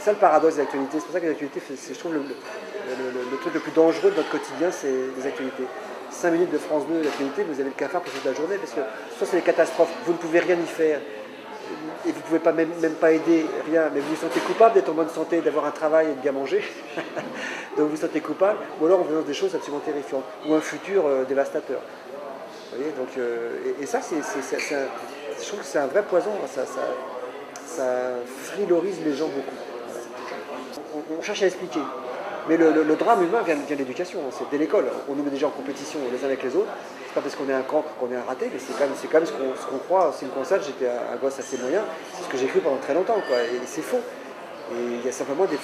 ça le paradoxe des actualités. C'est pour ça que les actualités, je trouve, le truc le plus dangereux de notre quotidien, c'est les actualités. 5 minutes de France 2 d'actualité, vous avez le cafard pour toute la journée, parce que soit c'est des catastrophes, vous ne pouvez rien y faire, et vous ne pouvez pas même pas aider, rien, mais vous vous sentez coupable d'être en bonne santé, d'avoir un travail et de bien manger, donc vous vous sentez coupable, ou alors on vous lance des choses absolument terrifiantes, ou un futur dévastateur. Vous voyez, donc, et ça, je trouve que c'est un vrai poison, ça frilorise les gens beaucoup. On cherche à expliquer. Mais le drame humain vient de l'éducation, c'est dès l'école. On nous met déjà en compétition les uns avec les autres. C'est pas parce qu'on est un cancre qu'on est un raté, mais c'est quand même ce qu'on croit. C'est une constate, j'étais un gosse assez moyen, c'est ce que j'ai cru pendant très longtemps, quoi. Et c'est faux. Et il y a simplement des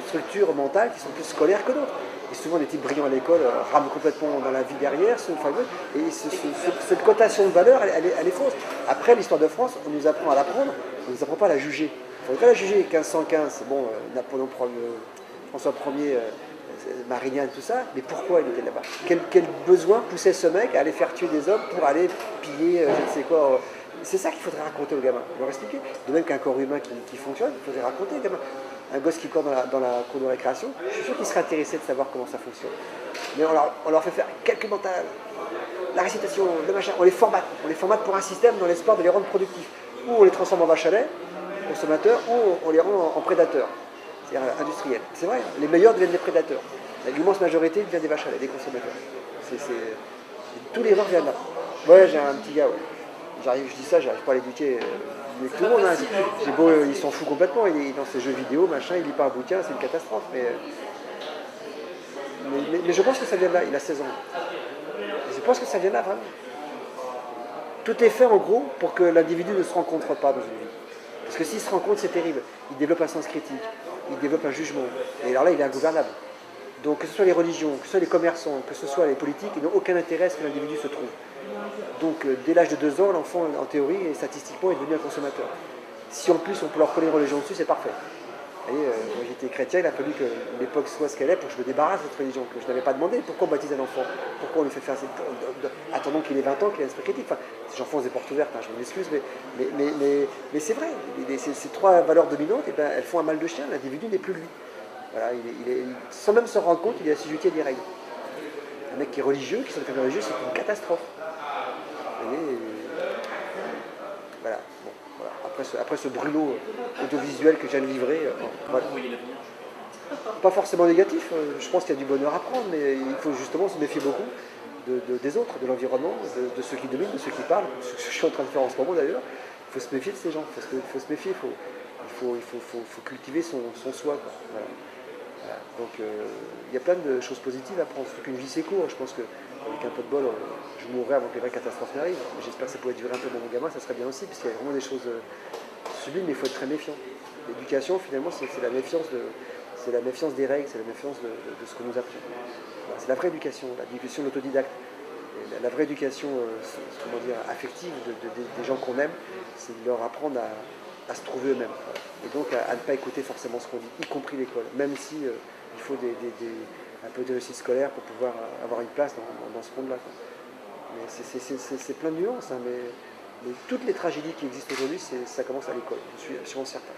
structures mentales qui sont plus scolaires que d'autres. Et souvent, les types brillants à l'école rament complètement dans la vie derrière. Et cette cotation de valeur, elle est fausse. Après, l'histoire de France, on nous apprend à l'apprendre, on ne nous apprend pas à la juger. Il faudrait la juger. 1515, bon, Napoléon François Ier, Marignan, tout ça, mais pourquoi il était là-bas? Quel besoin poussait ce mec à aller faire tuer des hommes pour aller piller, je ne sais quoi? C'est ça qu'il faudrait raconter aux gamins, leur expliquer. De même qu'un corps humain qui fonctionne, il faudrait raconter aux gamins. Un gosse qui court dans la cour de récréation, je suis sûr qu'il serait intéressé de savoir comment ça fonctionne. Mais on leur fait faire calcul mental, la récitation, le machin, on les formate pour un système dans l'espoir de les rendre productifs. Ou on les transforme en vaches à lait, consommateurs, ou on les rend en prédateurs. Industriels. C'est vrai, les meilleurs deviennent des prédateurs. L'immense majorité devient des vaches à lait, des consommateurs. Tous les erreurs viennent là. Ouais, j'ai un petit gars, ouais. Je dis ça, j'arrive pas à l'éduquer avec tout le monde. Hein. C'est beau, il s'en fout complètement, il est dans ses jeux vidéo, machin, il lit pas un bouquin, c'est une catastrophe. Mais je pense que ça vient de là, il a 16 ans. Et je pense que ça vient de là, vraiment. Tout est fait en gros pour que l'individu ne se rencontre pas dans une vie. Parce que s'il se rencontre, c'est terrible. Il développe un sens critique, il développe un jugement. Et alors là, il est ingouvernable. Donc que ce soit les religions, que ce soit les commerçants, que ce soit les politiques, ils n'ont aucun intérêt à ce que l'individu se trouve. Donc dès l'âge de 2 ans, l'enfant, en théorie et statistiquement, est devenu un consommateur. Si en plus on peut leur coller une religion dessus, c'est parfait. Vous voyez, moi j'étais chrétien, il a fallu que l'époque soit ce qu'elle est pour que je me débarrasse de cette religion, que je n'avais pas demandé. Pourquoi on baptise un enfant? Pourquoi on lui fait faire attendons qu'il ait 20 ans, qu'il ait un esprit critique? Enfin, j'enfonce des portes ouvertes, hein, je m'en excuse, mais c'est vrai. Ces 3 valeurs dominantes, eh ben, elles font un mal de chien, l'individu n'est plus lui. Voilà, sans même se rendre compte, il est assujetti à des règles. Un mec qui est religieux, qui sont des familles religieuses, c'est une catastrophe. Vous voyez, voilà. Bon, voilà. Après ce brûlot audiovisuel que je viens de livrer, voilà. Pas forcément négatif, je pense qu'il y a du bonheur à prendre, mais il faut justement se méfier beaucoup des autres, de l'environnement, de ceux qui dominent, de ceux qui parlent, ce que je suis en train de faire en ce moment d'ailleurs. Il faut se méfier de ces gens, il faut se méfier, il faut cultiver son soi. Quoi. Voilà. Voilà. Donc il y a plein de choses positives à prendre, surtout qu'une vie c'est court. Je pense qu'avec un peu de bol, je mourrai avant que les vraies catastrophes n'arrivent. J'espère que ça pourrait durer un peu dans mon gamin, ça serait bien aussi, parce qu'il y a vraiment des choses sublimes, mais il faut être très méfiant. L'éducation, finalement, c'est la méfiance des règles, c'est la méfiance de ce qu'on nous apprend. Voilà, c'est la vraie éducation, l'éducation de l'autodidacte. La vraie éducation affective des gens qu'on aime, c'est de leur apprendre à se trouver eux-mêmes. Voilà. Et donc à ne pas écouter forcément ce qu'on dit, y compris l'école, même si il faut un peu de réussite scolaire pour pouvoir avoir une place dans ce monde-là. Quoi. Mais c'est plein de nuances, hein, mais toutes les tragédies qui existent aujourd'hui, ça commence à l'école, je suis absolument certain.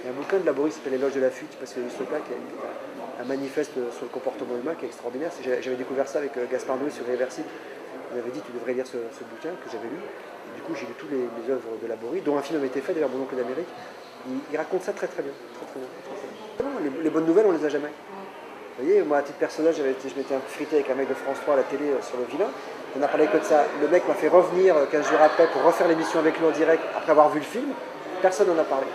Il y a un bouquin de Laborie qui s'appelle L'éloge de la fuite, parce qu'il y a ce gars qui a un manifeste sur le comportement humain qui est extraordinaire. J'avais découvert ça avec Gaspard Noé sur Réversible. Il m'avait dit tu devrais lire ce bouquin que j'avais lu. Et du coup j'ai lu toutes les œuvres de Laborie, dont un film avait été fait d'ailleurs, Mon oncle d'Amérique. Il raconte ça très très bien. Les bonnes nouvelles, on les a jamais. Vous voyez, moi à titre personnel, je m'étais frité avec un mec de France 3 à la télé sur le vilain. On a parlé que de ça. Le mec m'a fait revenir 15 jours après pour refaire l'émission avec lui en direct après avoir vu le film. Personne n'en a parlé.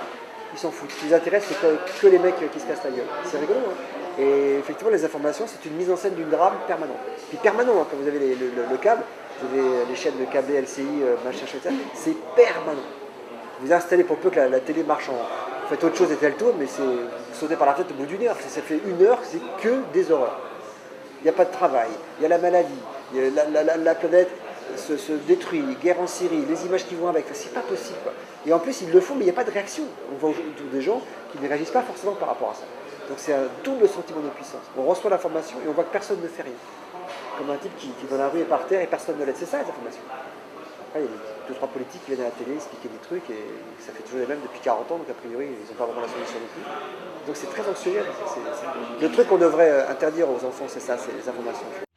Ils s'en foutent. Ce qui les intéresse, c'est que les mecs qui se cassent la gueule. C'est rigolo, hein. Et effectivement, les informations, c'est une mise en scène d'une drame permanente. Puis permanent, hein, quand vous avez le câble, vous avez les chaînes de câble LCI, machin, etc. C'est permanent. Vous installez pour peu que la télé marche Vous faites autre chose et elle tourne, mais vous sautez par la tête au bout d'une heure. Ça fait 1 heure, c'est que des horreurs. Il n'y a pas de travail, il y a la maladie, la planète se détruit, guerre en Syrie, les images qui vont avec, c'est pas possible. Quoi. Et en plus, ils le font, mais il n'y a pas de réaction. On voit autour des gens qui ne réagissent pas forcément par rapport à ça. Donc c'est un double sentiment de puissance. On reçoit l'information et on voit que personne ne fait rien. Comme un type qui dans la rue est par terre et personne ne l'aide. C'est ça les informations. il y a deux, trois politiques qui viennent à la télé expliquer des trucs et ça fait toujours les mêmes depuis 40 ans, donc a priori ils n'ont pas vraiment la solution non plus. Donc c'est très anxiogène. Le truc qu'on devrait interdire aux enfants, c'est ça, c'est les informations.